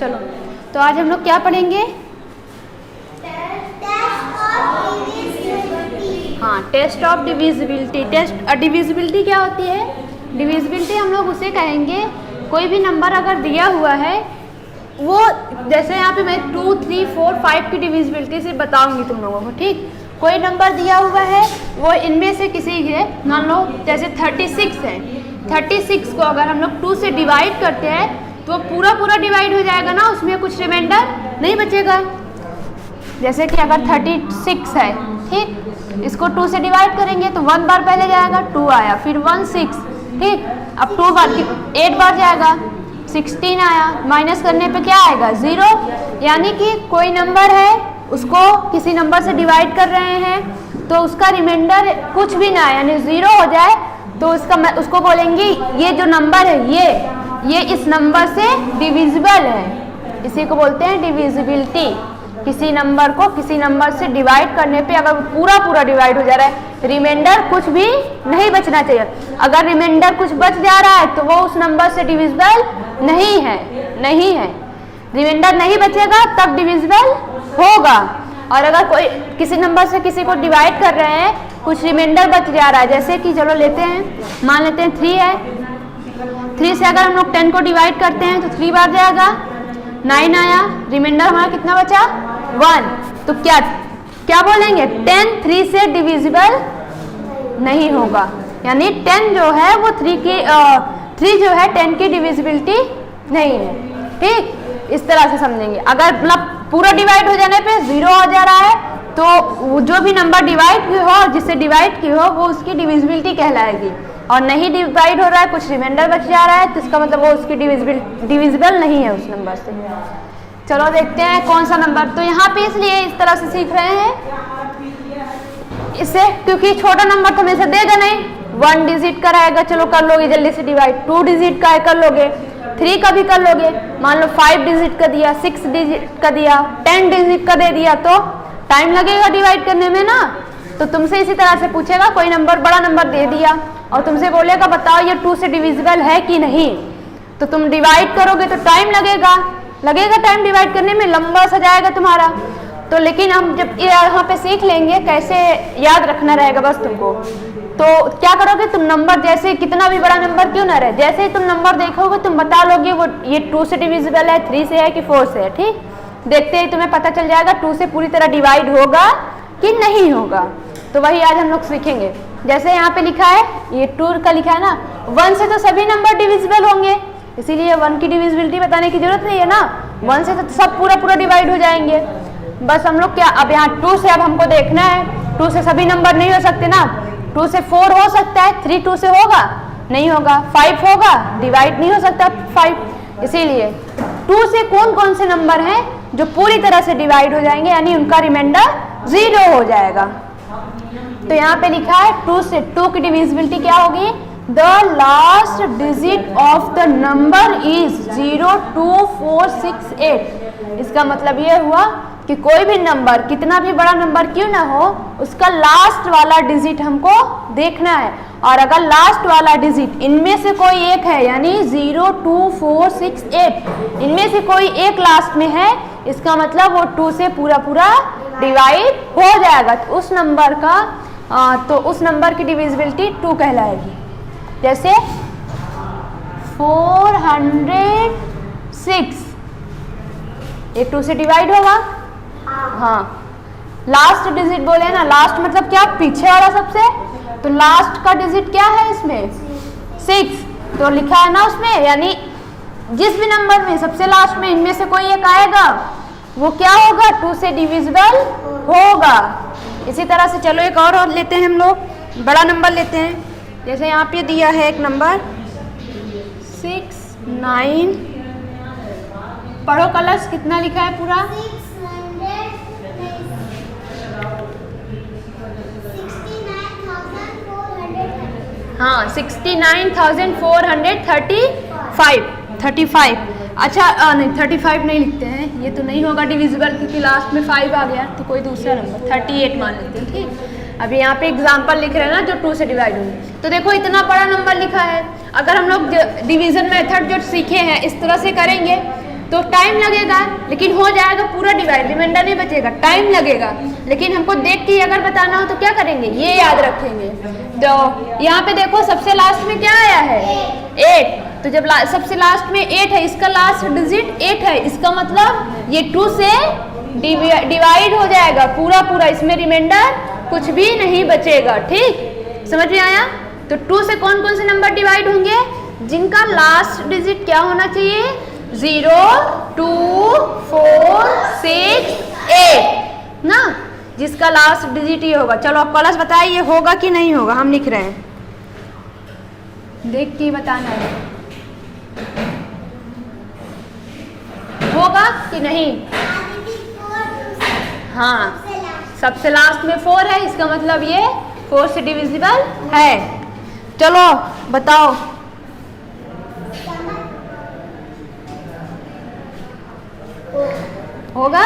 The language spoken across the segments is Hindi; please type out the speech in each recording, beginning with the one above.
चलो, तो आज हम लोग क्या पढ़ेंगे? हाँ, टेस्ट ऑफ डिविजिबिलिटी। डिविजिबिलिटी क्या होती है? डिविजिबिलिटी हम लोग उसे कहेंगे, कोई भी नंबर अगर दिया हुआ है, वो जैसे यहाँ पे मैं 2, 3, 4, 5 की डिविजिबिलिटी से बताऊंगी तुम लोगों को, ठीक? कोई नंबर दिया हुआ है, वो इनमें से किसी है, मान लो जैसे 36 है, 36 को अगर हम लोग 2 से डिवाइड करते हैं तो पूरा डिवाइड हो जाएगा ना, उसमें कुछ रिमाइंडर नहीं बचेगा। जैसे कि अगर 36 है, ठीक, इसको 2 से डिवाइड करेंगे तो 1 बार पहले जाएगा, 2 आया, फिर 1 6, ठीक, अब 2 बार 8 बार जाएगा, 16 आया, माइनस करने पे क्या आएगा? 0। यानी कि कोई नंबर है, उसको किसी नंबर से डिवाइड कर रहे हैं तो उसका रिमाइंडर कुछ भी ना, यानी 0 हो जाए तो उसको बोलेंगे ये जो नंबर है ये इस नंबर से डिविजिबल है, इसी को बोलते हैं डिविजिबिलिटी। किसी नंबर को किसी नंबर से डिवाइड करने पे अगर पूरा डिवाइड हो जा रहा है, रिमाइंडर कुछ भी नहीं बचना चाहिए। अगर रिमाइंडर कुछ बच जा रहा है तो वो उस नंबर से डिविजिबल नहीं है। रिमाइंडर नहीं बचेगा तब डिविजिबल होगा। और अगर कोई किसी नंबर से किसी को डिवाइड कर रहे हैं, कुछ रिमाइंडर बच जा रहा है, जैसे कि चलो लेते हैं, मान लेते हैं 3 है, 3 से अगर हम लोग 10 को डिवाइड करते हैं तो 3 बार जाएगा, 9 आया, रिमाइंडर हमारा कितना बचा? 1। तो क्या बोलेंगे? 10 3 से डिविजिबल नहीं होगा, यानी 10 जो है वो 3 जो है 10 की डिविजिबिलिटी नहीं है, ठीक? इस तरह से समझेंगे। अगर मतलब पूरा डिवाइड हो जाने पे 0 हो जा रहा है तो जो भी नंबर डिवाइड की हो, जिससे डिवाइड की हो, वो उसकी डिविजिबिलिटी कहलाएगी। और नहीं डिवाइड हो रहा है, कुछ रिमाइंडर बच जा रहा है, तो इसका मतलब वो उसकी डिविजिबल नहीं है उस नंबर से। चलो देखते हैं कौन सा नंबर। तो यहाँ पे इसलिए इस तरह से सीख रहे हैं इससे, क्योंकि छोटा नंबर तो हमेशा देगा नहीं, 1 डिजिट का रहेगा, चलो कर लोगे जल्दी से डिवाइड, 2 डिजिट का है कर लोगे, 3 का भी कर लोगे, मान लो 5 डिजिट का दिया, 6 डिजिट का दिया, 10 डिजिट का दे दिया, तो टाइम लगेगा डिवाइड करने में ना। तो तुमसे इसी तरह से पूछेगा, कोई नंबर बड़ा नंबर दे दिया और तुमसे बोलेगा बताओ ये 2 से डिविजिबल है कि नहीं, तो तुम डिवाइड करोगे तो टाइम लगेगा टाइम डिवाइड करने में, लंबा सा जाएगा तुम्हारा। तो लेकिन हम जब यहाँ पे सीख लेंगे कैसे याद रखना रहेगा बस तुमको, तो क्या करोगे तुम, नंबर जैसे कितना भी बड़ा नंबर क्यों ना रहे, जैसे ही तुम नंबर देखोगे तुम बता लोगे वो ये 2 से डिविजिबल है, 3 से है कि 4 से है, ठीक? देखते ही तुम्हें पता चल जाएगा 2 से पूरी तरह डिवाइड होगा कि नहीं होगा। तो वही आज हम लोग सीखेंगे। जैसे यहाँ पे लिखा है, ये 2 का लिखा है ना, 1 से तो सभी नंबर डिविजिबल होंगे, इसीलिए 1 की डिविजिबिलिटी बताने की जरूरत नहीं है ना, 1 से तो सब पूरा डिवाइड हो जाएंगे। बस हम लोग क्या, अब यहाँ 2 से अब हमको देखना है, 2 से सभी नंबर नहीं हो सकते ना, 2 से 4 हो सकता है, 3 2 से होगा नहीं होगा, 5 होगा, डिवाइड नहीं हो सकता 5, इसीलिए 2 से कौन से नंबर हैं जो पूरी तरह से डिवाइड हो जाएंगे, यानी उनका रिमाइंडर 0 हो जाएगा। तो यहाँ पे लिखा है 2 से 2 की डिविजिबिलिटी क्या होगी? The last digit of the number is 0, 2, 4, 6, 8। इसका मतलब ये हुआ कि कोई भी नंबर, कितना भी बड़ा नंबर क्यों ना हो, उसका लास्ट वाला डिजिट हमको देखना है। और अगर लास्ट वाला डिजिट इनमें से कोई एक है, यानी 0, 2, 4, 6, 8, इनमें से कोई एक लास्ट में है, इसका मतलब वो 2 से पूरा डिवाइड हो जाएगा। तो उस नंबर की डिविजिबिलिटी 2 कहलाएगी। जैसे 406, ये 2 से डिवाइड होगा, हाँ, लास्ट डिजिट बोले ना, लास्ट मतलब क्या, पीछे वाला सबसे, तो लास्ट का डिजिट क्या है इसमें? 6, तो लिखा है ना उसमें, यानी जिस भी नंबर में सबसे लास्ट में इनमें से कोई एक आएगा, वो क्या होगा? 2 से डिविजिबल होगा। इसी तरह से चलो एक और लेते हैं हम लोग, बड़ा नंबर लेते हैं। जैसे यहाँ पे दिया है एक नंबर 6, 9, पढ़ो कलर्स, कितना लिखा है पूरा? 69,435। अच्छा नहीं, 35 नहीं लिखते हैं, ये तो नहीं होगा डिविजिबल, क्योंकि लास्ट में 5 आ गया, तो कोई दूसरा नंबर 38 मान लेते हैं, ठीक। अभी यहाँ पे एग्जाम्पल लिख रहे हैं ना जो 2 से डिवाइड होंगे, तो देखो इतना बड़ा नंबर लिखा है। अगर हम लोग डिवीजन मेथड जो सीखे हैं इस तरह से करेंगे तो टाइम लगेगा, लेकिन हो जाएगा पूरा डिवाइड, रिमाइंडर नहीं बचेगा, टाइम लगेगा। लेकिन हमको देख के अगर बताना हो तो क्या करेंगे, ये याद रखेंगे। तो यहाँ पे देखो सबसे लास्ट में क्या आया है 8, तो जब सबसे लास्ट में 8 है, इसका लास्ट डिजिट 8 है, इसका मतलब ये 2 से डिवाइड हो जाएगा पूरा पूरा, इसमें रिमाइंडर कुछ भी नहीं बचेगा। ठीक, समझ में आया। तो 2 से कौन कौन से नंबर डिवाइड होंगे, जिनका लास्ट डिजिट क्या होना चाहिए, 0, 2, 4, 6, 8 ना, जिसका लास्ट डिजिट ये होगा। चलो अब प्लस बताइए होगा कि नहीं होगा, हम लिख रहे हैं, देख के बताना है होगा कि नहीं। हाँ, सबसे लास्ट में 4 है, इसका मतलब ये 4 से डिविजिबल है। चलो बताओ, होगा,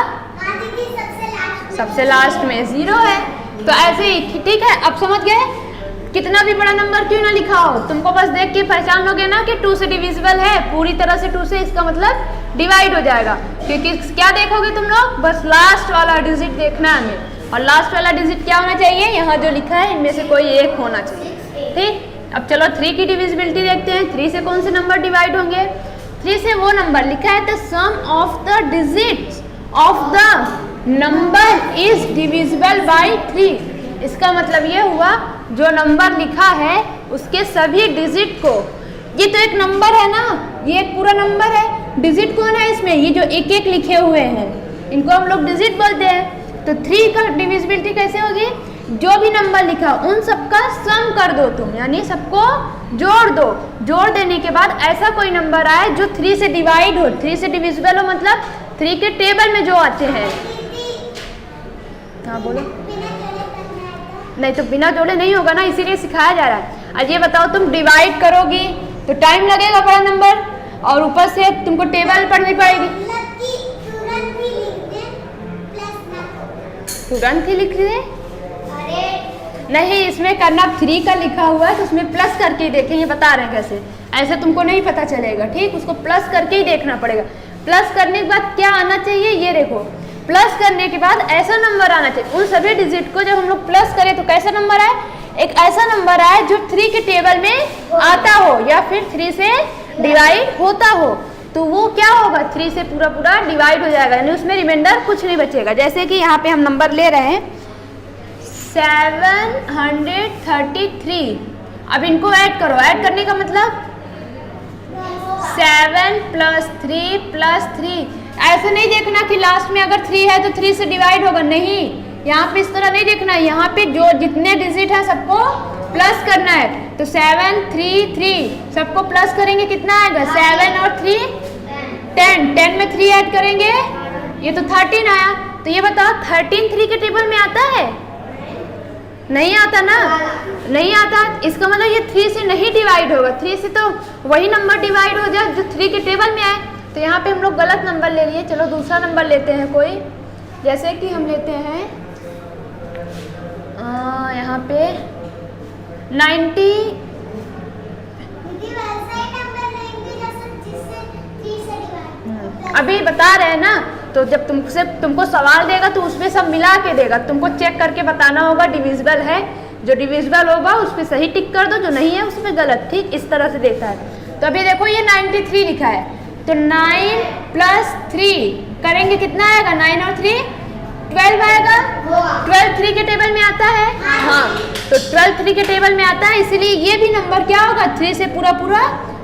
सबसे लास्ट में 0 है, तो ऐसे ही। ठीक है, अब समझ गए, कितना भी बड़ा नंबर क्यों ना लिखा हो, तुमको बस देख के पहचान लोगे ना कि 2 से डिविजिबल है, पूरी तरह से 2 से, इसका मतलब डिवाइड हो जाएगा। क्योंकि क्या देखोगे तुम लोग, बस लास्ट वाला डिजिट देखना है हमें, और लास्ट वाला डिजिट क्या होना चाहिए, यहाँ जो लिखा है इनमें से कोई एक होना चाहिए। ठीक, अब चलो 3 की डिविजिबिलिटी देखते हैं। 3 से कौन से नंबर डिवाइड होंगे, 3 से वो नंबर लिखा है the sum of the digits of the number is divisible by 3। इसका मतलब ये हुआ जो नंबर लिखा है उसके सभी डिजिट को, ये तो एक नंबर है ना, ये एक पूरा नंबर है, डिजिट कौन है इसमें, ये जो एक एक लिखे हुए हैं इनको हम लोग डिजिट बोलते हैं। तो 3 का डिविजिबिलिटी कैसे होगी, जो भी नंबर लिखा उन सबका सम कर दो तुम, यानी सबको जोड़ दो। जोड़ देने के बाद ऐसा कोई नंबर आए जो 3 से डिवाइड हो, 3 से डिविजिबल हो, मतलब 3 के टेबल में जो आते हैं। हाँ बोलो, नहीं तो बिना जोड़े नहीं होगा ना, इसीलिए सिखाया जा रहा है। आज ये बताओ, तुम डिवाइड करोगी तो टाइम लगेगा बड़ा नंबर, और ऊपर से तुमको टेबल पढ़नी पड़ेगी। तुरंत ही लिख दे, नहीं इसमें करना 3 का लिखा हुआ है तो उसमें प्लस करके देखेंगे, बता रहे हैं कैसे, ऐसे तुमको नहीं पता चलेगा। ठीक, उसको प्लस करके ही देखना पड़ेगा। प्लस करने के बाद क्या आना चाहिए, ये देखो, प्लस करने के बाद ऐसा नंबर आना चाहिए, उन सभी डिजिट को जब हम लोग प्लस करें तो कैसा नंबर आए, एक ऐसा नंबर आए जो 3 के टेबल में आता हो या फिर 3 से डिवाइड होता हो, तो वो क्या होगा, 3 से पूरा पूरा डिवाइड हो जाएगा, यानी उसमें रिमाइंडर कुछ नहीं बचेगा। जैसे कि यहाँ पे हम नंबर ले रहे हैं 733, अब इनको ऐड करो, ऐड करने का मतलब 7 + 3 + 3, ऐसे नहीं देखना कि लास्ट में अगर 3 है तो 3 से डिवाइड होगा, नहीं, यहाँ पे इस तरह नहीं देखना है, यहाँ पे जो जितने डिजिट है सबको प्लस करना है। तो 7 3 3 सबको प्लस करेंगे, कितना आएगा, 7 और 3 10, 10 में 3 ऐड करेंगे, ये तो 13 आया। तो ये बताओ 13 3 के टेबल में आता है, नहीं आता ना, नहीं आता, इसका मतलब ये 3 से नहीं डिवाइड होगा, 3 से तो वही नंबर डिवाइड हो जाए जो 3 के टेबल में आए। तो यहाँ पे हम लोग गलत नंबर ले लिए, चलो दूसरा नंबर लेते हैं कोई, जैसे कि हम लेते हैं यहाँ पे 90, अभी बता रहे हैं ना, तो जब तुमको सवाल देगा तो उसमें सब मिला के देगा, तुमको चेक करके बताना होगा डिविजिबल है, जो डिविजिबल होगा उस पर सही टिक कर दो, जो नहीं है उस पर गलत। ठीक, इस तरह से देता है। तो अभी देखो ये 93 लिखा है, तो 9 + 3 करेंगे, कितना आएगा, 9 और 3 12 आएगा, 12 3 के टेबल में आता है, हाँ, तो 12 3 के टेबल में आता है, इसीलिए ये भी नंबर क्या होगा, 3 से पूरा पूरा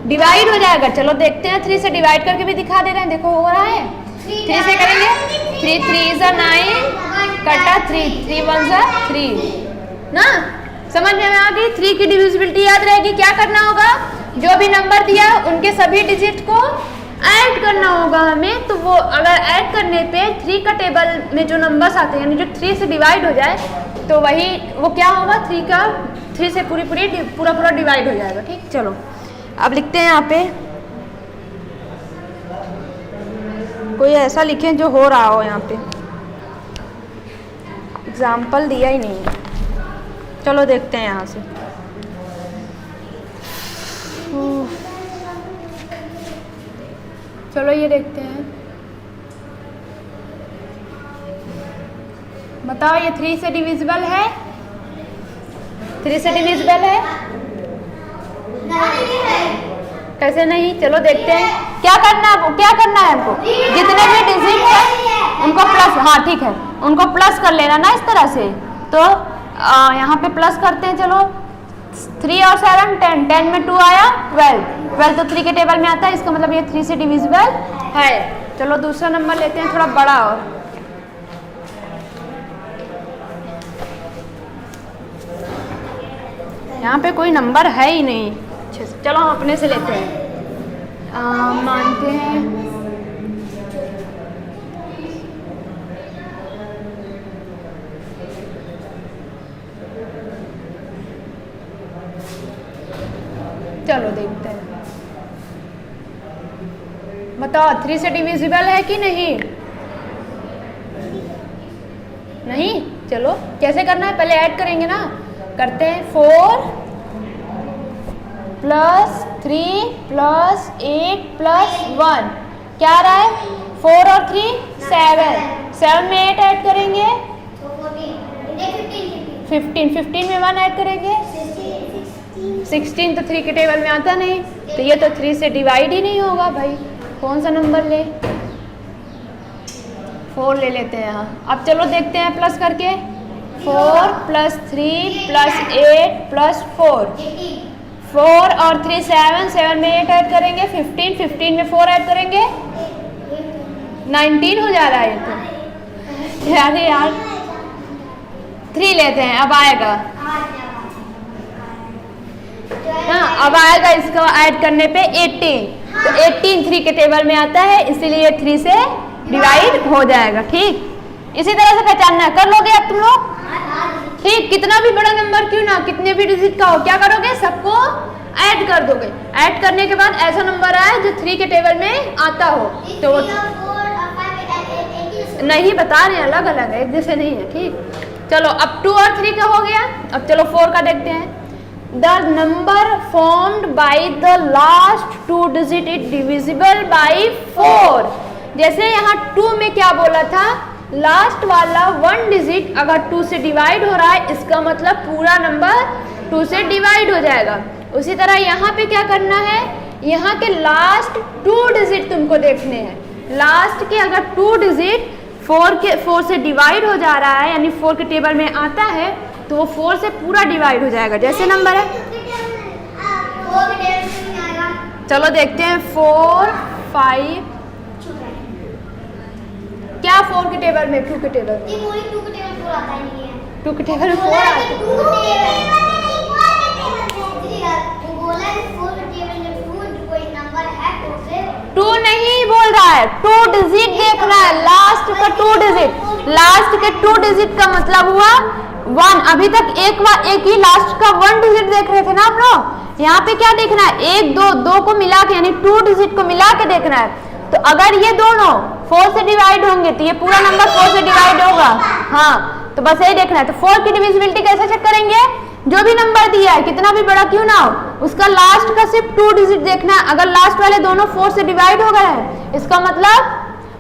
डिवाइड हो जाएगा। चलो देखते हैं, 3 से डिवाइड करके भी दिखा दे रहे हैं, देखो हो रहा है, 3 से करेंगे, 3 3 = 9 कटा 3 3 1 = 3 ना, समझ में आ गई। 3 की डिविजिबिलिटी याद रहेगी, क्या करना होगा, जो भी नंबर दिया उनके सभी डिजिट को ऐड करना होगा हमें। तो वो अगर ऐड करने पे 3 का टेबल में जो नंबर्स आते हैं, यानी जो 3 से डिवाइड हो जाए, तो वही वो क्या होगा, 3 से पूरा पूरा डिवाइड हो जाएगा। ठीक, चलो अब लिखते हैं, यहाँ पे कोई ऐसा लिखें जो हो रहा हो, यहाँ पे एग्जाम्पल दिया ही नहीं है, चलो देखते हैं यहाँ से। चलो ये देखते हैं, बताओ ये 3 से डिविजिबल है? 3 से डिविजिबल है? कैसे नहीं? चलो देखते हैं क्या करना है हमको, जितने भी डिजिट है उनको प्लस, हाँ ठीक है, उनको प्लस कर लेना ना इस तरह से। तो यहाँ पे प्लस करते हैं, चलो 3 और 7 10, 10 में 2 आया 12, 12 तो 3 के टेबल में आता है, इसका मतलब ये 3 से डिविजिबल है। चलो दूसरा नंबर लेते हैं, थोड़ा बड़ा और, यहाँ पे कोई नंबर है ही नहीं। चलो हम अपने से लेते हैं, मानते हैं चलो देखते हैं, बताओ 3 से डिविजिबल है कि नहीं? नहीं? चलो कैसे करना है, पहले ऐड करेंगे ना, करते हैं 4 + 3 + 8 + 1, क्या आ रहा है? 4 और 3 7, 7 में 8 ऐड करेंगे 15, 15 में 1 ऐड करेंगे 16, तो 3 के टेबल में आता नहीं, तो ये तो 3 से डिवाइड ही नहीं होगा भाई। कौन सा नंबर ले? 4 ले लेते हैं यहाँ। अब चलो देखते हैं प्लस करके, 4 + 3 + 8 + 4, 4 और 3 7, 7 में 8 ऐड करेंगे 15, 15 में 4 ऐड करेंगे 19 हो जा रहा है ये तो। यार 3 लेते हैं, अब आएगा, हाँ अब आएगा इसका ऐड करने पे 18, तो 18 3 के टेबल में आता है, इसीलिए 3 से डिवाइड हो जाएगा। ठीक, इसी तरह से पहचानना है, कर लोगे अब तुम लोग? ठीक, कितना भी बड़ा नंबर क्यों ना, कितने भी डिजिट का हो, क्या करोगे? सबको ऐड कर दोगे। ऐड करने के बाद ऐसा नंबर आए जो 3 के टेबल में आता हो, तो नहीं बता रहे हैं, अलग अलग है, एक जैसे नहीं है। ठीक, चलो अब 2 और 3 का हो गया, अब चलो 4 का देखते हैं। The number formed by the last 2 digit is divisible by 4। जैसे यहाँ 2 में क्या बोला था, लास्ट वाला 1 डिजिट अगर 2 से डिवाइड हो रहा है, इसका मतलब पूरा नंबर 2 से डिवाइड हो जाएगा। उसी तरह यहाँ पे क्या करना है, यहाँ के लास्ट 2 डिजिट तुमको देखने हैं। लास्ट के अगर 2 डिजिट 4 से डिवाइड हो जा रहा है, यानी 4 के टेबल में आता है, तो वो 4 से पूरा डिवाइड हो जाएगा, जैसे नंबर है। चलो देखते हैं 4 5, क्या 4 के टेबल में, 2 के टेबल में 2 के टेबल में 4 आता है। 2 नहीं बोल रहा है, 2 डिजिट देखना है, लास्ट का 2 डिजिट, लास्ट के 2 डिजिट का मतलब हुआ 1। अभी तक एक ही लास्ट का 1 डिजिट देख रहे थे ना आप लोग, यहाँ पे क्या देखना है, 1 2 को मिला के, यानी 2 डिजिट को मिला के देखना है। तो अगर ये दोनों 4 से डिवाइड होंगे तो ये पूरा नंबर 4 से डिवाइड होगा, हाँ, तो बस यही देखना है। तो 4 की डिविजिबिलिटी कैसे चेक करेंगे, जो भी नंबर दिया है कितना भी बड़ा क्यों ना हो, उसका लास्ट का सिर्फ 2 डिजिट देखना है। अगर लास्ट वाले दोनों 4 से डिवाइड हो गए हैं, इसका मतलब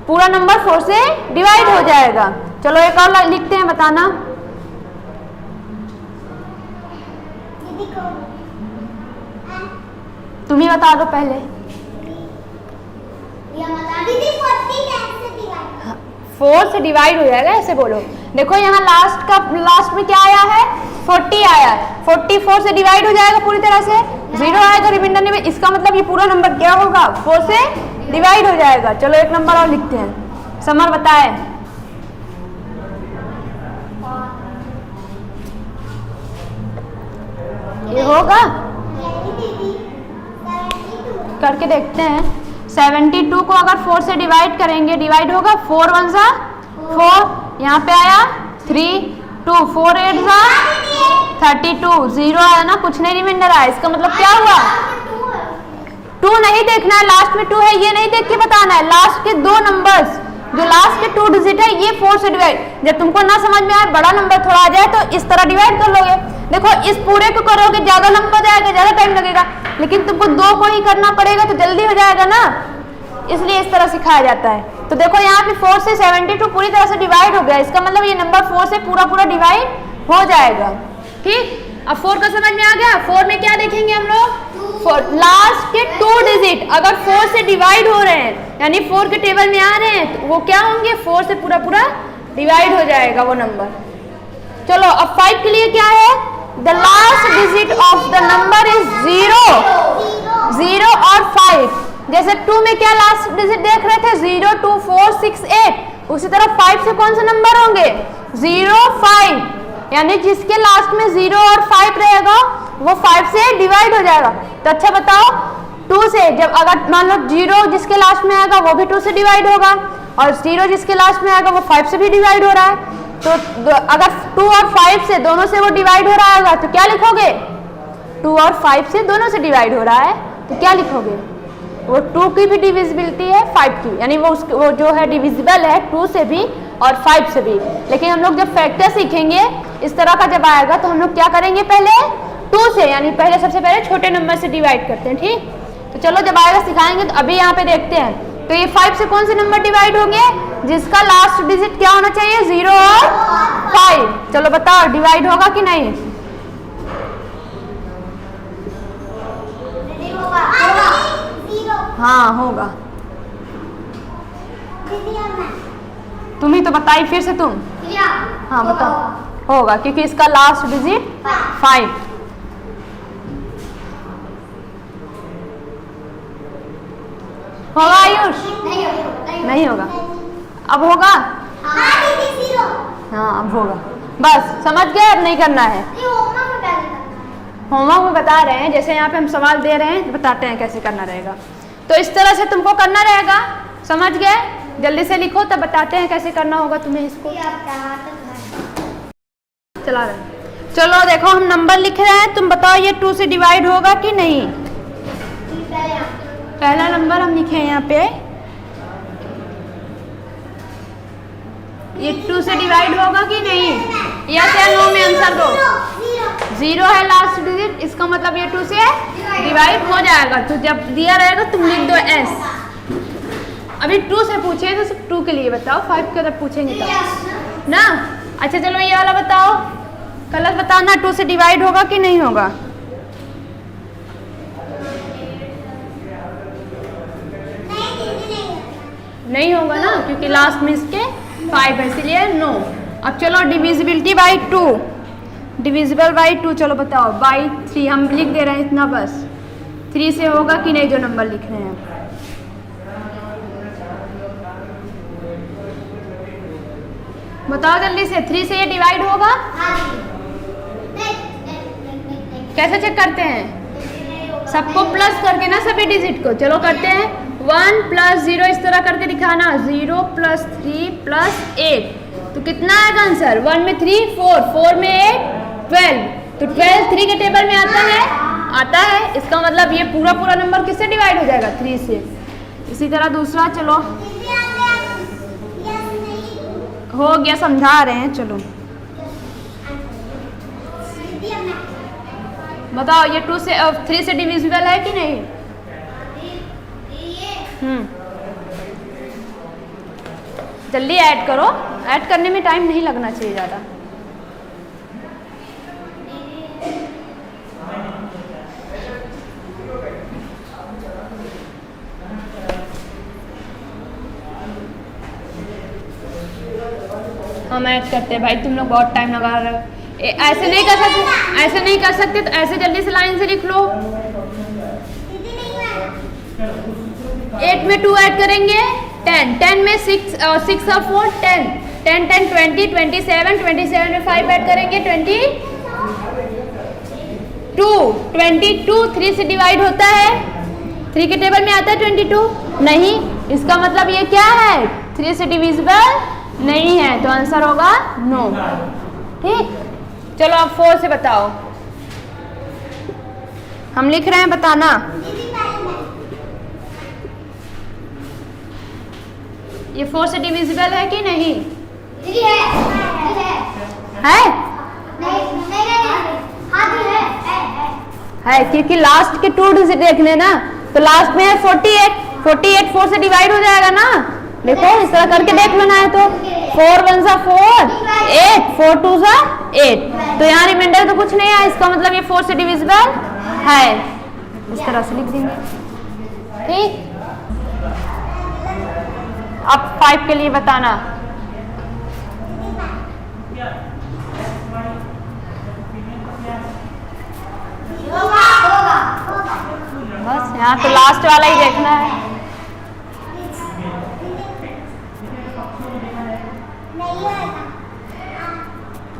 पूरा नंबर 4 से डिवाइड हो जाएगा। चलो एक और लिखते हैं, बताना। तुम ही बता दो पहले। 4 से डिवाइड हो जाएगा, ऐसे बोलो। देखो यहाँ लास्ट में क्या आया है, 40 आया है, 44 से डिवाइड हो जाएगा पूरी तरह से, 0 आएगा रिमाइंडर में, इसका मतलब ये पूरा नंबर क्या होगा, 4 से डिवाइड हो जाएगा। चलो एक नंबर और लिखते हैं, समर बताए। ये होगा, करके देखते हैं। 72 को अगर 4 से डिवाइड करेंगे, डिवाइड होगा, 4 1 सा 4, यहाँ पे आया 3 2, 4 8 सा 32, 0 आया ना, कुछ नहीं रिमाइंडर आया, इसका मतलब क्या हुआ, 2 नहीं देखना है, लास्ट में 2 है ये नहीं देख के बताना है, लास्ट के 2 नंबर्स जो लास्ट के 2 डिजिट है ये 4 से डिवाइड। जब तुमको ना समझ में आए, बड़ा नंबर थोड़ा आ जाए, तो इस तरह डिवाइड कर लोगे। देखो इस पूरे को करोगे ज्यादा लंबा जाएगा, ज्यादा टाइम लगेगा, लेकिन तुमको 2 को ही करना पड़ेगा तो जल्दी हो जाएगा ना। इसलिए इस तरह सिखाया जाता है। तो देखो यहाँ पे 4 से 72 पूरी तरह से डिवाइड हो गया, इसका मतलब ये नंबर 4 से पूरा पूरा डिवाइड हो जाएगा। ठीक, अब 4 का समझ में आ गया। 4 में क्या देखेंगे हम लोग, लास्ट के 2 डिजिट अगर 4 से डिवाइड हो रहे हैं यानी 4 के टेबल में आ रहे हैं तो वो क्या होंगे, 4 से पूरा पूरा डिवाइड हो जाएगा वो नंबर। चलो अब 5 के लिए क्या है, the last digit of the number is 0 और 5। जैसे 2 में क्या लास्ट डिजिट देख रहे थे, 0 2 4 6 8, उसी तरह 5 से कौन से नंबर होंगे, 0 5, यानी जिसके लास्ट में 0 और 5 रहेगा वो 5 से डिवाइड हो जाएगा। तो अच्छा बताओ, 2 से जब अगर मान लो 0 जिसके लास्ट में आएगा वो भी 2 से डिवाइड होगा और 0 जिसके लास्ट में आएगा वो 5 से भी डिवाइड हो रहा है। तो अगर 2 और 5 से दोनों से वो डिवाइड हो रहा होगा तो क्या लिखोगे, 2 और 5 से दोनों से डिवाइड हो रहा है तो क्या लिखोगे, वो 2 की भी डिविजिबिलिटी है 5 की, यानी वो जो है डिविजिबल है 2 से भी और 5 से भी। लेकिन हम लोग जब फैक्टर सीखेंगे इस तरह का जब आएगा तो हम लोग क्या करेंगे, पहले 2 से यानी पहले सबसे पहले छोटे नंबर से डिवाइड करते हैं। ठीक, तो चलो जब आएगा सिखाएंगे। तो अभी यहाँ पे देखते हैं, तो ये 5 से कौन से नंबर डिवाइड होंगे, जिसका लास्ट डिजिट क्या होना चाहिए, 0 और 5। चलो बताओ डिवाइड होगा कि नहीं, हाँ होगा। तुम ही तो बताई, फिर से तुम, हाँ बताओ, होगा क्योंकि इसका लास्ट डिजिट 5। होगा आयुष, नहीं होगा, अब होगा, हाँ अब होगा। बस समझ गए, अब नहीं करना है, होमवर्क में बता रहे हैं, जैसे यहाँ पे हम सवाल दे रहे हैं बताते हैं कैसे करना रहेगा। तो इस तरह से तुमको करना रहेगा, समझ गए, जल्दी से लिखो तब बताते हैं कैसे करना होगा तुम्हें इसको। चला रहे, चलो देखो हम नंबर लिख रहे हैं, तुम बताओ ये 2 से डिवाइड होगा कि नहीं। पहला नंबर हम लिखे हैं यहाँ पे, ये 2 से डिवाइड होगा कि नहीं, यस या नो में आंसर दो। 0 है लास्ट डिजिट, इसका मतलब ये 2 से डिवाइड हो जाएगा। तो जब दिया रहेगा तुम लिख दो S। अभी 2 से पूछे तो सिर्फ 2 के लिए बताओ, 5 के तब पूछेंगे तब ना। अच्छा चलो ये वाला बताओ, गलत बताना, 2 से डिवाइड होगा कि नहीं होगा। नहीं होगा ना, क्योंकि लास्ट में इसके 5 है, इसलिए नो। अब चलो डिविजिबिलिटी बाई 2, डिविजिबल बाई 2, चलो बताओ बाई 3, हम लिख दे रहे हैं इतना बस। 3 से होगा कि नहीं जो नंबर लिख रहे हैं, बताओ जल्दी से। 3 से ये डिवाइड होगा, कैसे चेक करते हैं, सबको प्लस करके ना सभी डिजिट को। चलो करते हैं, 1 + 0 इस तरह करके दिखाना, 0 + 3 + 8, तो कितना आएगा आंसर, 1 में 3 4, 4 में 8 12, तो 12 3 के टेबल में आता है, इसका मतलब ये पूरा पूरा नंबर किससे डिवाइड हो जाएगा, 3 से। इसी तरह दूसरा, चलो हो गया, समझा रहे हैं, चलो बताओ ये 2 से 3 से डिविजिबल है कि नहीं। जल्दी ऐड करो, ऐड करने में टाइम नहीं लगना चाहिए ज़्यादा। हम ऐड करते हैं भाई, तुम लोग बहुत टाइम लगा रहे हो। ऐसे नहीं कर सकते, ऐसे नहीं कर सकते, तो ऐसे जल्दी से लाइन से लिख लो। 8 में 2 ऐड करेंगे 10, 10 में 6 और 4 10, 10 10 20 27, 27 में 5 ऐड करेंगे 22, 3 से डिवाइड होता है, 3 के टेबल में आता है 22, नहीं, इसका मतलब ये क्या है, 3 से डिविजिबल नहीं है, तो आंसर होगा नो। ठीक, चलो अब 4 से बताओ, हम लिख रहे हैं, बताना। ये 4 से डिविजिबल है कि नहीं, है क्योंकि लास्ट के 2 डिजिट देखने ना, तो लास्ट में है 48, 48 4 से डिवाइड हो जाएगा ना, देखो इस तरह करके देख लेना है। तो 4 1 सा 4, 8, 4 2 सा 8, तो यहाँ रिमाइंडर तो कुछ नहीं है, इसका मतलब ये 4 से डिविजिबल है। इस तरह से लिख देंगे, ठीक। अब 5 के लिए बताना। बस यहाँ तो लास्ट वाला ही देखना है।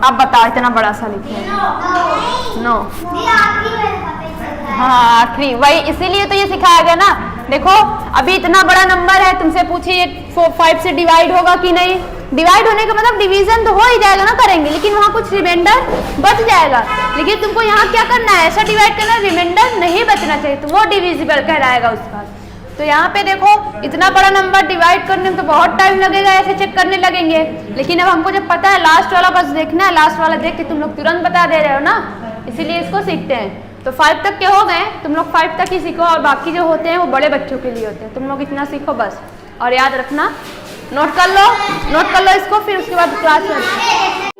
अब बताओ, इतना बड़ा सा लिखे, नो। हाँ आखिरी, वही इसीलिए तो ये सिखाया गया ना। देखो अभी इतना बड़ा नंबर है, तुमसे पूछे ये 5 से डिवाइड होगा कि नहीं। डिवाइड होने का मतलब डिवीजन तो हो ही जाएगा ना, करेंगे, लेकिन वहाँ कुछ रिमाइंडर बच जाएगा। लेकिन तुमको यहाँ क्या करना है, ऐसा डिवाइड करना है रिमाइंडर नहीं बचना चाहिए, तो वो डिविजिबल कहलाएगा उसका। तो यहाँ पे देखो इतना बड़ा नंबर डिवाइड करने में तो बहुत टाइम लगेगा, ऐसे चेक करने लगेंगे। लेकिन अब हमको जब पता है लास्ट वाला बस देखना है, लास्ट वाला देख के तुम लोग तुरंत बता दे रहे हो ना, इसीलिए इसको सीखते हैं। तो 5 तक के हो गए, तुम लोग 5 तक ही सीखो, और बाकी जो होते हैं वो बड़े बच्चों के लिए होते हैं। तुम लोग इतना सीखो बस, और याद रखना, नोट कर लो इसको, फिर उसके बाद क्लास में